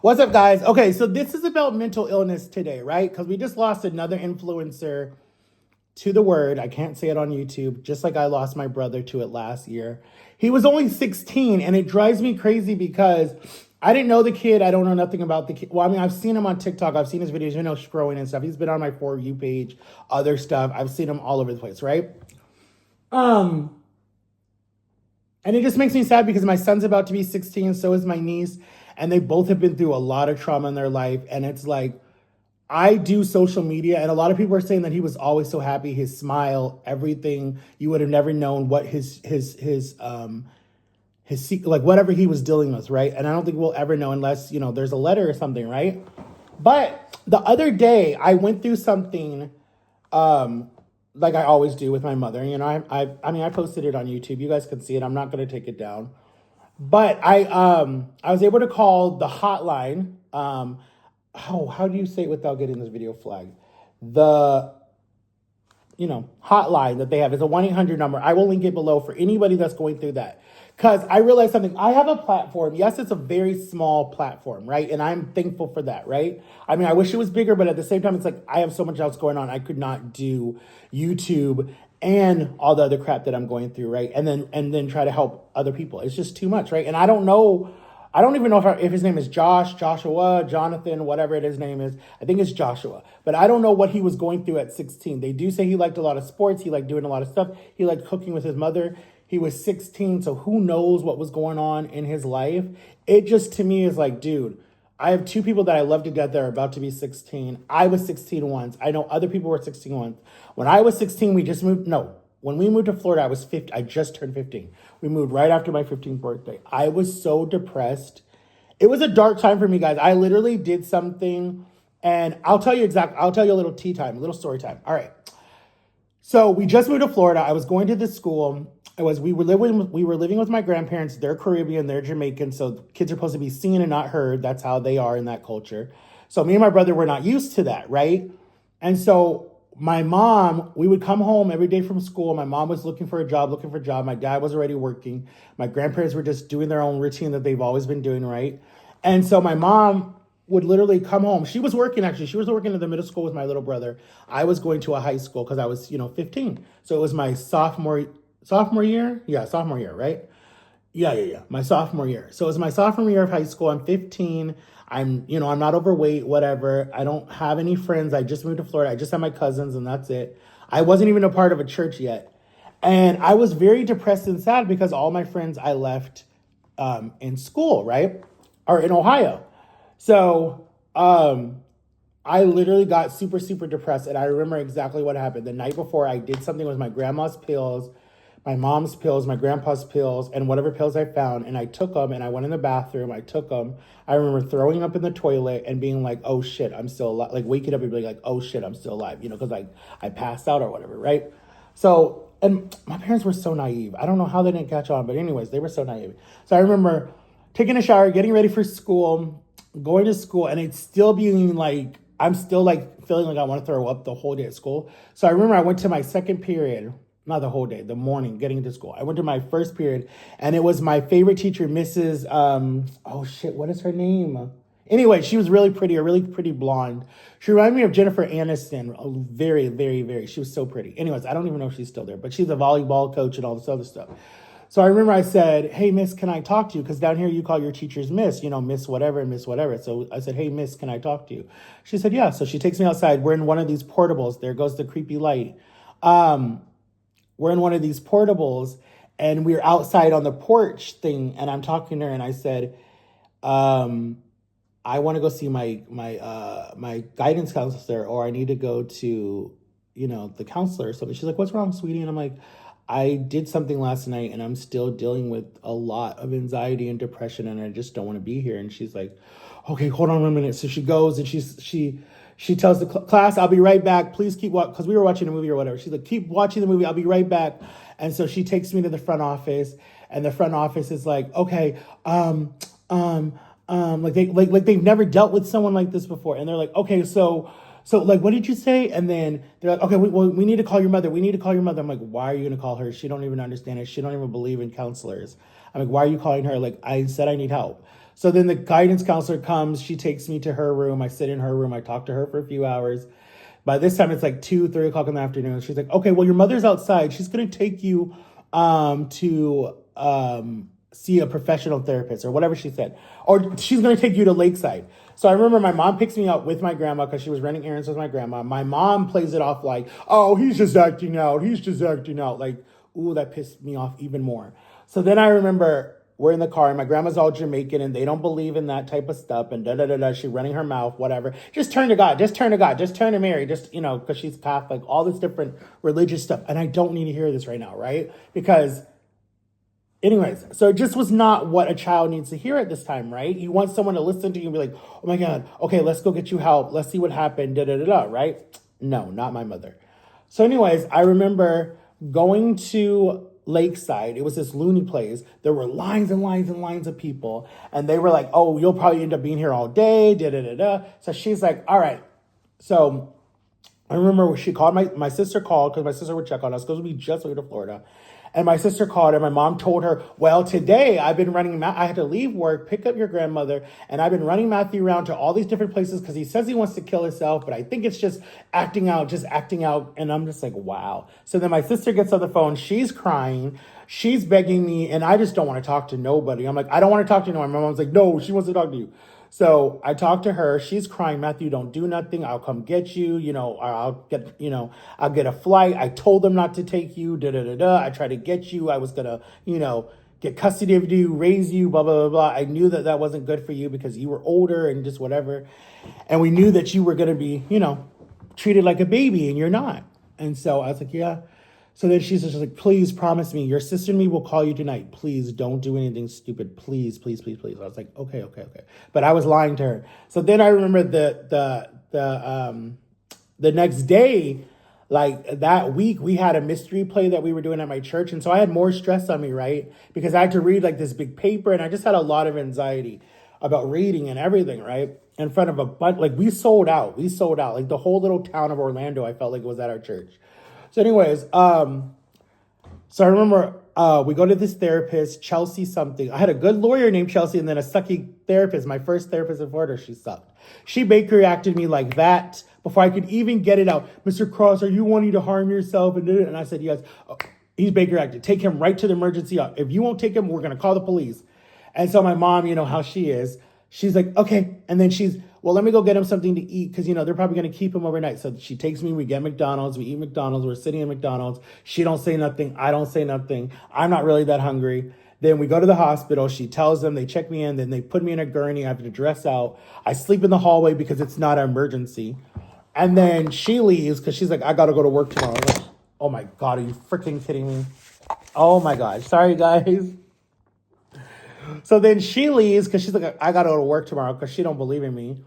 What's up, guys? Okay, so this is about mental illness today, right? Because we just lost another influencer to the word. I can't say it on YouTube, just like I lost my brother to it last year. He was only 16, and it drives me crazy because I didn't know the kid. I don't know nothing about the kid. Well, I mean, I've seen him on TikTok. I've seen his videos, scrolling and stuff. He's been on my For You page, other stuff. I've seen him all over the place, right? And it just makes me sad because my son's about to be 16, so is my niece, and they both have been through a lot of trauma in their life. And it's like, I do social media, and a lot of people are saying that he was always so happy, his smile, everything. You would have never known what like whatever he was dealing with, right? And I don't think we'll ever know unless, there's a letter or something, right? But the other day I went through something like I always do with my mother. I posted it on YouTube. You guys can see it. I'm not going to take it down. But I was able to call the hotline. How do you say it without getting this video flagged? The hotline that they have is a 1-800 number. I will link it below for anybody that's going through that. Because I realized something. I have a platform. Yes, it's a very small platform, right? And I'm thankful for that, right? I mean, I wish it was bigger, but at the same time, it's like I have so much else going on. I could not do YouTube and all the other crap that I'm going through, right? And then try to help other people. It's just too much, right? And I don't know. I don't even know if his name is Joshua, Jonathan, whatever his name is. I think it's Joshua. But I don't know what he was going through at 16. They do say he liked a lot of sports. He liked doing a lot of stuff. He liked cooking with his mother. He was 16, so who knows what was going on in his life. It just, to me, is like, dude, I have two people that I love to death that are about to be 16. I was 16 once. I know other people were 16 once. When I was 16, when we moved to Florida, I was 50. I just turned 15. We moved right after my 15th birthday. I was so depressed. It was a dark time for me, guys. I literally did something, and I'll tell you a little tea time, a little story time. All right. So we just moved to Florida. I was going to this school. We were living with my grandparents. They're Caribbean, they're Jamaican, so kids are supposed to be seen and not heard. That's how they are in that culture. So me and my brother were not used to that, right? And so my mom, we would come home every day from school. My mom was looking for a job. My dad was already working. My grandparents were just doing their own routine that they've always been doing, right? And so my mom would literally come home. She was working, actually. She was working at the middle school with my little brother. I was going to a high school because I was, 15. So it was my sophomore year? Yeah, sophomore year, right? Yeah. My sophomore year. So it was my sophomore year of high school. I'm 15. I'm not overweight, whatever. I don't have any friends. I just moved to Florida. I just have my cousins and that's it. I wasn't even a part of a church yet. And I was very depressed and sad because all my friends I left in school, right? Or in Ohio. So I literally got super, super depressed. And I remember exactly what happened. The night before, I did something with my grandma's pills, my mom's pills, my grandpa's pills, and whatever pills I found. And I took them and I went in the bathroom. I took them. I remember throwing up in the toilet and being like, oh shit, I'm still alive. Like waking up and being like, oh shit, I'm still alive. Because I passed out or whatever, right? So, and my parents were so naive. I don't know how they didn't catch on, but anyways, they were so naive. So I remember taking a shower, getting ready for school, going to school, and it's still being like, I'm still like feeling like I want to throw up the whole day at school. So I remember I went to my second period, not the whole day, the morning, getting to school. I went to my first period, and it was my favorite teacher, Mrs. What is her name? Anyway, she was really pretty, a really pretty blonde. She reminded me of Jennifer Aniston. Very, very, very. She was so pretty. Anyways, I don't even know if she's still there, but she's a volleyball coach and all this other stuff. So I remember I said, hey, miss, can I talk to you? Because down here you call your teachers miss, miss whatever and miss whatever. So I said, hey, miss, can I talk to you? She said, yeah. So she takes me outside. We're in one of these portables. There goes the creepy light. We're in one of these portables, and we're outside on the porch thing. And I'm talking to her, and I said, I want to go see my guidance counselor, or I need to go to, the counselor or something. She's like, what's wrong, sweetie? And I'm like, I did something last night and I'm still dealing with a lot of anxiety and depression and I just don't want to be here. And she's like, okay, hold on 1 minute. So she goes and she tells the class, I'll be right back. Please keep watching, because we were watching a movie or whatever. She's like, keep watching the movie. I'll be right back. And so she takes me to the front office, and the front office is like, okay, like they've never dealt with someone like this before. And they're like, okay, so like, what did you say? And then they're like, okay, we need to call your mother. We need to call your mother. I'm like, why are you going to call her? She don't even understand it. She don't even believe in counselors. I'm like, why are you calling her? Like, I said I need help. So then the guidance counselor comes, she takes me to her room, I sit in her room, I talk to her for a few hours. By this time, it's like 2, 3 o'clock in the afternoon. She's like, okay, well, your mother's outside. She's going to take you to see a professional therapist or whatever she said. Or she's going to take you to Lakeside. So I remember my mom picks me up with my grandma because she was running errands with my grandma. My mom plays it off like, oh, he's just acting out. He's just acting out. Like, ooh, that pissed me off even more. So then I remember we're in the car and my grandma's all Jamaican and they don't believe in that type of stuff and da-da-da-da, she running her mouth, whatever. Just turn to God, just turn to God, just turn to Mary, just, because she's Catholic, all this different religious stuff. And I don't need to hear this right now, right? Because anyways, so it just was not what a child needs to hear at this time, right? You want someone to listen to you and be like, oh my God, okay, let's go get you help. Let's see what happened, da-da-da-da, right? No, not my mother. So anyways, I remember going to Lakeside. It was this loony place. There were lines and lines and lines of people. And they were like, oh, you'll probably end up being here all day, da-da-da-da. So she's like, all right. So I remember she called, my sister called because my sister would check on us because we just moved to Florida. And my sister called and my mom told her, well, today I've been running, I had to leave work, pick up your grandmother, and I've been running Matthew around to all these different places because he says he wants to kill himself, but I think it's just acting out. And I'm just like, wow. So then my sister gets on the phone, she's crying, she's begging me, and I just don't want to talk to nobody. I'm like, I don't want to talk to no one. My mom's like, no, she wants to talk to you. So I talked to her. She's crying, Matthew, don't do nothing. I'll come get you. I'll get a flight. I told them not to take you. Da da da da. I tried to get you. I was gonna, get custody of you, raise you, blah blah blah blah. I knew that wasn't good for you because you were older and just whatever. And we knew that you were gonna be, treated like a baby, and you're not. And so I was like, yeah. So then she's just like, please promise me, your sister and me will call you tonight. Please don't do anything stupid. Please, please, please, please. I was like, okay. But I was lying to her. So then I remember the next day, like that week, we had a mystery play that we were doing at my church. And so I had more stress on me, right? Because I had to read like this big paper and I just had a lot of anxiety about reading and everything, right? In front of a bunch, like we sold out. Like the whole little town of Orlando, I felt like it was at our church. So anyways, so I remember we go to this therapist, Chelsea something. I had a good lawyer named Chelsea and then a sucky therapist. My first therapist in Florida, she sucked. She Baker reacted to me like that before I could even get it out. Mr. Cross, are you wanting to harm yourself? And I said, yes. He's Baker reacted. Take him right to the emergency. If you won't take him, we're going to call the police. And so my mom, how she is, she's like, okay. And then well, let me go get him something to eat because, they're probably going to keep him overnight. So she takes me, we get McDonald's, we eat McDonald's, we're sitting in McDonald's. She don't say nothing. I don't say nothing. I'm not really that hungry. Then we go to the hospital. She tells them, they check me in, then they put me in a gurney. I have to dress out. I sleep in the hallway because it's not an emergency. And then she leaves because she's like, I got to go to work tomorrow. Like, oh my God, are you freaking kidding me? Oh my God. Sorry, guys. So then she leaves because she's like, I got to go to work tomorrow because she don't believe in me.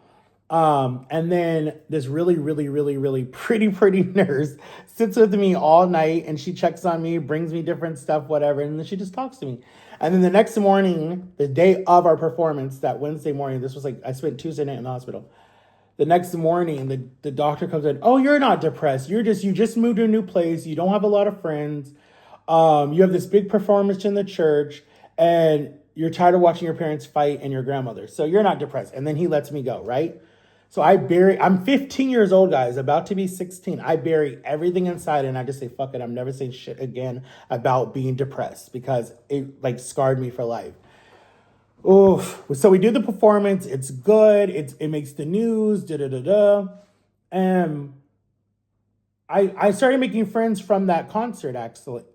And then this really, really, really, really pretty nurse sits with me all night and she checks on me, brings me different stuff, whatever. And then she just talks to me. And then the next morning, the day of our performance, that Wednesday morning, this was like, I spent Tuesday night in the hospital. The next morning, the doctor comes in, oh, you're not depressed. You just moved to a new place. You don't have a lot of friends. You have this big performance in the church and you're tired of watching your parents fight and your grandmother. So you're not depressed. And then he lets me go, right? So I'm 15 years old, guys, about to be 16. I bury everything inside and I just say, fuck it. I'm never saying shit again about being depressed because it like scarred me for life. Oof. So we do the performance. It's good. It makes the news, And I started making friends from that concert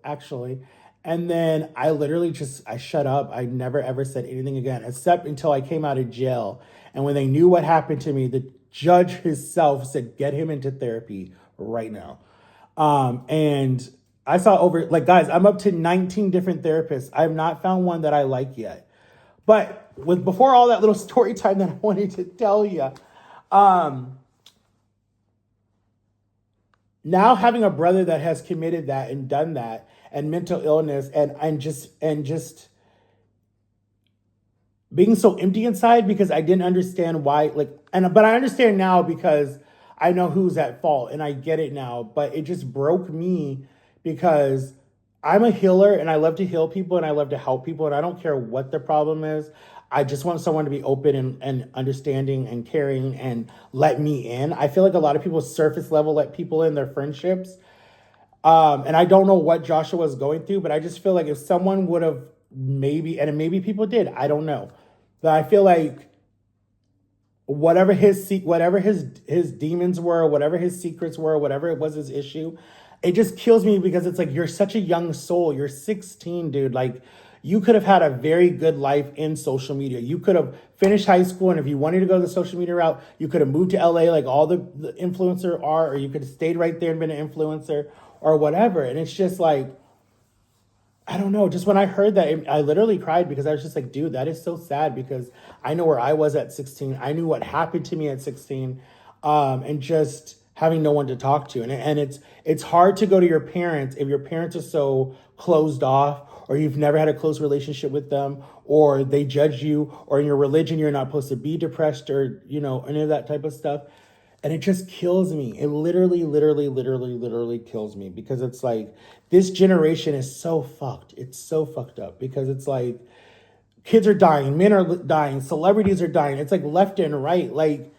actually. And then I literally I shut up. I never ever said anything again, except until I came out of jail. And when they knew what happened to me, the judge himself said, get him into therapy right now. And I saw guys, I'm up to 19 different therapists. I have not found one that I like yet. But before all that little story time that I wanted to tell you, now having a brother that has committed that and done that and mental illness and just being so empty inside because I didn't understand why, but I understand now because I know who's at fault and I get it now, but it just broke me because I'm a healer and I love to heal people and I love to help people and I don't care what the problem is. I just want someone to be open and understanding and caring and let me in. I feel like a lot of people surface level let people in their friendships. And I don't know what Joshua was going through, but I just feel like if someone would have maybe, and maybe people did, I don't know. But I feel like whatever his demons were, whatever his secrets were, whatever it was his issue, it just kills me because it's like you're such a young soul. You're 16, dude. Like you could have had a very good life in social media. You could have finished high school, and if you wanted to go the social media route, you could have moved to LA like all the influencer are, or you could have stayed right there and been an influencer or whatever. And it's just like, I don't know. Just when I heard that, I literally cried because I was just like, dude, that is so sad because I know where I was at 16. I knew what happened to me at 16, and just having no one to talk to. And it's hard to go to your parents if your parents are so closed off, or you've never had a close relationship with them, or they judge you, or in your religion, you're not supposed to be depressed, or, any of that type of stuff. And it just kills me. It literally kills me because it's like this generation is so fucked. It's so fucked up because it's like kids are dying, men are dying, celebrities are dying. It's like left and right. Like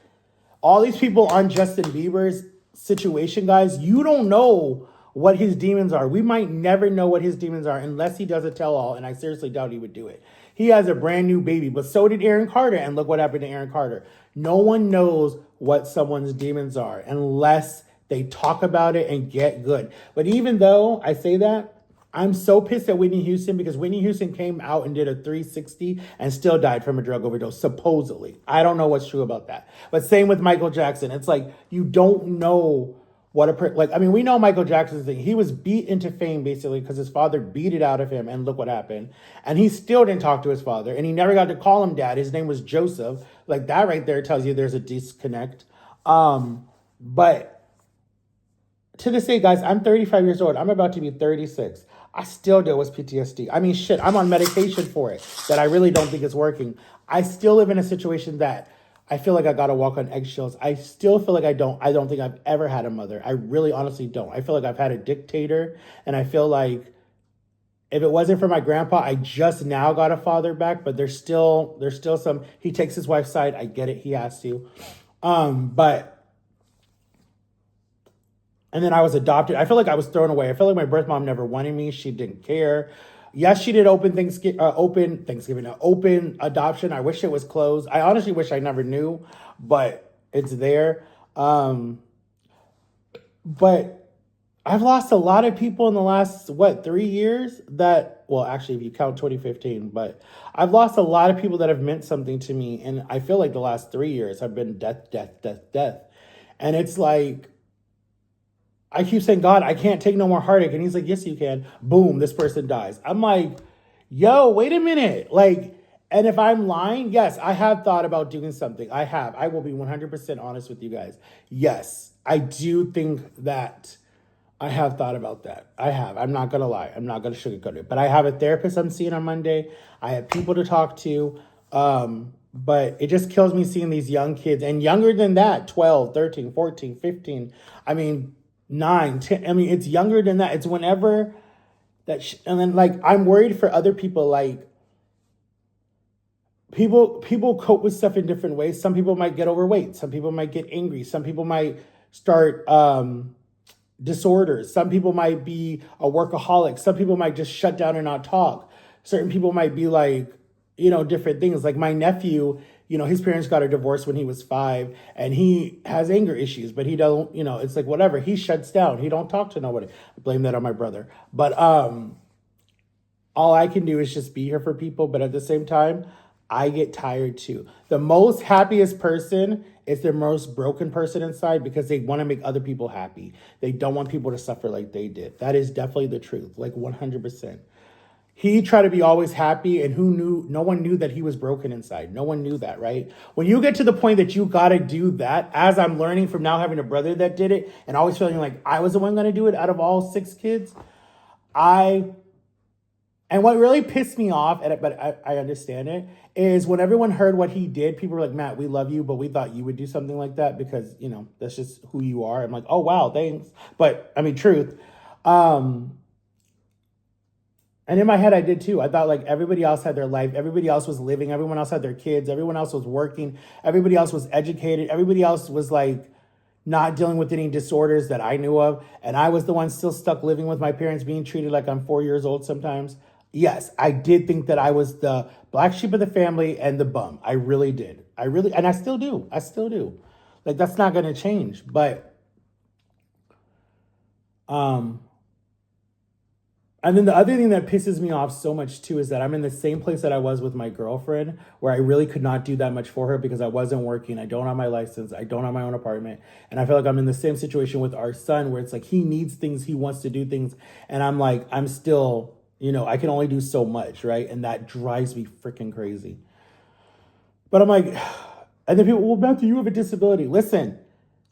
all these people on Justin Bieber's situation, guys, you don't know what his demons are. We might never know what his demons are unless he does a tell all. And I seriously doubt he would do it. He has a brand new baby, but so did Aaron Carter. And look what happened to Aaron Carter. No one knows what someone's demons are unless they talk about it and get good. But even though I say that, I'm so pissed at Whitney Houston because Whitney Houston came out and did a 360 and still died from a drug overdose, supposedly. I don't know what's true about that. But same with Michael Jackson. It's like, you don't know what we know Michael Jackson's thing. He was beat into fame basically because his father beat it out of him, and look what happened. And he still didn't talk to his father, and he never got to call him dad. His name was Joseph. Like that right there tells you there's a disconnect. But to this day, guys, I'm 35 years old. I'm about to be 36. I still deal with PTSD. I mean, shit, I'm on medication for it that I really don't think is working. I still live in a situation that I feel like I gotta walk on eggshells. I still feel like I don't think I've ever had a mother. I really honestly don't. I feel like I've had a dictator, and I feel like if it wasn't for my grandpa, I just now got a father back, but there's still some, he takes his wife's side. I get it. He has to. And then I was adopted. I feel like I was thrown away. I feel like my birth mom never wanted me. She didn't care. Yes, she did open adoption. I wish it was closed. I honestly wish I never knew, but it's there. But I've lost a lot of people in the last, 3 years actually, if you count 2015, but I've lost a lot of people that have meant something to me. And I feel like the last 3 years have been death. And it's like, I keep saying, God, I can't take no more heartache. And he's like, yes, you can. Boom, this person dies. I'm like, yo, wait a minute. Like, and if I'm lying, yes, I have thought about doing something. I have. I will be 100% honest with you guys. Yes, I do think that I have thought about that. I have. I'm not going to lie. I'm not going to sugarcoat it. But I have a therapist I'm seeing on Monday. I have people to talk to. But it just kills me seeing these young kids, and younger than that, 12, 13, 14, 15. I mean, 9, 10. I mean, it's younger than that. It's whenever that. And then, like, I'm worried for other people. Like, people cope with stuff in different ways. Some people might get overweight. Some people might get angry. Some people might start disorders. Some people might be a workaholic. Some people might just shut down and not talk. Certain people might be like, different things. Like my nephew, his parents got a divorce when he was 5, and he has anger issues, but he don't, it's like whatever. He shuts down. He don't talk to nobody. I blame that on my brother. But all I can do is just be here for people. But at the same time, I get tired too. The most happiest person is the most broken person inside because they want to make other people happy. They don't want people to suffer like they did. That is definitely the truth, like 100%. He tried to be always happy, and no one knew that he was broken inside. No one knew that, right? When you get to the point that you got to do that, as I'm learning from now having a brother that did it and always feeling like I was the one going to do it out of all 6 kids, and what really pissed me off, but I understand it, is when everyone heard what he did, people were like, Matt, we love you, but we thought you would do something like that because, that's just who you are. I'm like, oh, wow, thanks. But, I mean, truth. And in my head, I did too. I thought like everybody else had their life. Everybody else was living. Everyone else had their kids. Everyone else was working. Everybody else was educated. Everybody else was like not dealing with any disorders that I knew of. And I was the one still stuck living with my parents, being treated like I'm 4 years old sometimes. Yes, I did think that I was the black sheep of the family and the bum. I really did. And I still do. I still do. Like that's not going to change. But, and then the other thing that pisses me off so much too is that I'm in the same place that I was with my girlfriend, where I really could not do that much for her because I wasn't working. I don't have my license. I don't have my own apartment. And I feel like I'm in the same situation with our son, where it's like he needs things, he wants to do things. And I'm like, I'm still, I can only do so much, right? And that drives me freaking crazy. But I'm like, and then people, well, Matthew, you have a disability. Listen,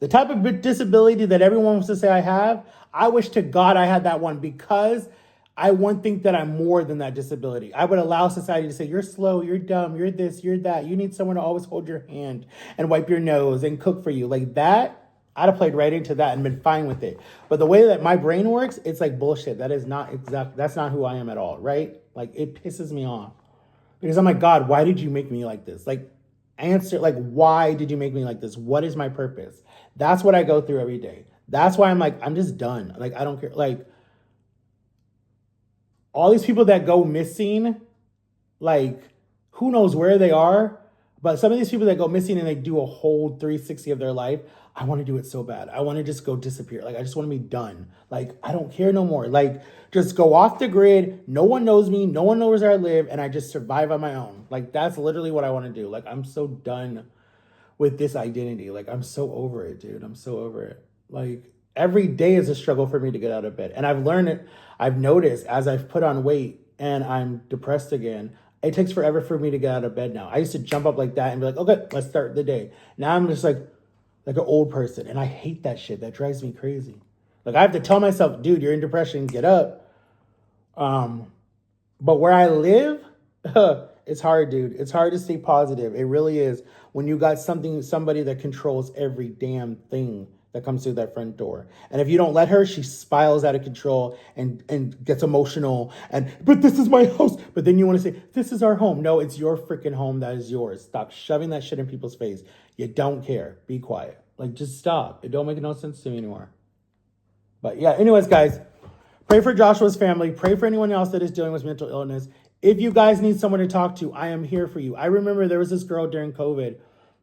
the type of disability that everyone wants to say I have, I wish to God I had that one, because I wouldn't think that I'm more than that disability. I would allow society to say, you're slow, you're dumb, you're this, you're that. You need someone to always hold your hand and wipe your nose and cook for you. Like that, I'd have played right into that and been fine with it. But the way that my brain works, it's like bullshit. That is not exact. That's not who I am at all, right? Like it pisses me off. Because I'm like, God, why did you make me like this? Like, answer, like, why did you make me like this? What is my purpose? That's what I go through every day. That's why I'm like, I'm just done. Like, I don't care. Like, all these people that go missing, like, who knows where they are? But some of these people that go missing and they do a whole 360 of their life, I want to do it so bad. I want to just go disappear. Like, I just want to be done. Like, I don't care no more. Like, just go off the grid. No one knows me. No one knows where I live. And I just survive on my own. Like, that's literally what I want to do. Like, I'm so done with this identity. Like, I'm so over it, dude. I'm so over it. Like, every day is a struggle for me to get out of bed. And I've learned it. I've noticed as I've put on weight and I'm depressed again, it takes forever for me to get out of bed now. I used to jump up like that and be like, okay, let's start the day. Now I'm just like an old person. And I hate that shit. That drives me crazy. Like, I have to tell myself, dude, you're in depression, get up. But where I live, it's hard, dude. It's hard to stay positive. It really is. When you got somebody that controls every damn thing that comes through that front door. And if you don't let her, she spirals out of control and gets emotional. But this is my house. But then you want to say, this is our home. No, it's your freaking home. That is yours. Stop shoving that shit in people's face. You don't care. Be quiet. Like, just stop. It don't make no sense to me anymore. But yeah, anyways, guys, pray for Joshua's family. Pray for anyone else that is dealing with mental illness. If you guys need someone to talk to, I am here for you. I remember there was this girl during COVID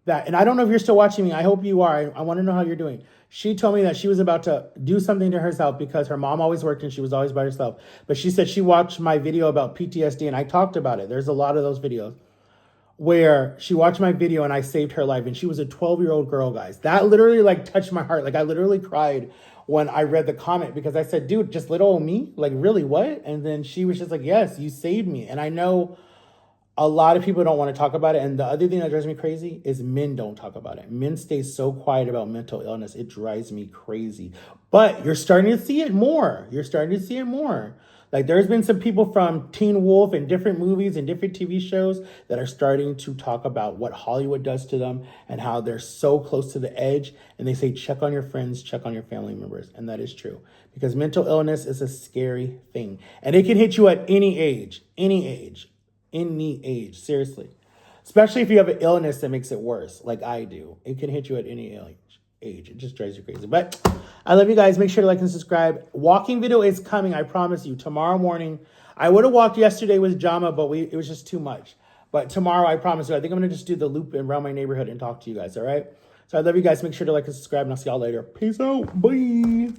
and I don't know if you're still watching me. I hope you are. I want to know how you're doing. She told me that she was about to do something to herself because her mom always worked and she was always by herself. But she said she watched my video about PTSD and I talked about it. There's a lot of those videos where she watched my video and I saved her life. And she was a 12-year-old girl, guys. That literally like touched my heart. Like, I literally cried when I read the comment because I said, dude, just little old me? Like, really, what? And then she was just like, yes, you saved me. And I know a lot of people don't want to talk about it. And the other thing that drives me crazy is men don't talk about it. Men stay so quiet about mental illness. It drives me crazy. But you're starting to see it more. You're starting to see it more. Like, there's been some people from Teen Wolf and different movies and different TV shows that are starting to talk about what Hollywood does to them and how they're so close to the edge. And they say, check on your friends, check on your family members. And that is true, because mental illness is a scary thing. And it can hit you at any age, seriously. Especially if you have an illness that makes it worse, like I do. It can hit you at any age. It just drives you crazy. But I love you guys. Make sure to like and subscribe. Walking video is coming, I promise you. Tomorrow morning. I would have walked yesterday with Jama, but it was just too much. But tomorrow, I promise you, I think I'm going to just do the loop around my neighborhood and talk to you guys, all right? So I love you guys. Make sure to like and subscribe, and I'll see y'all later. Peace out. Bye.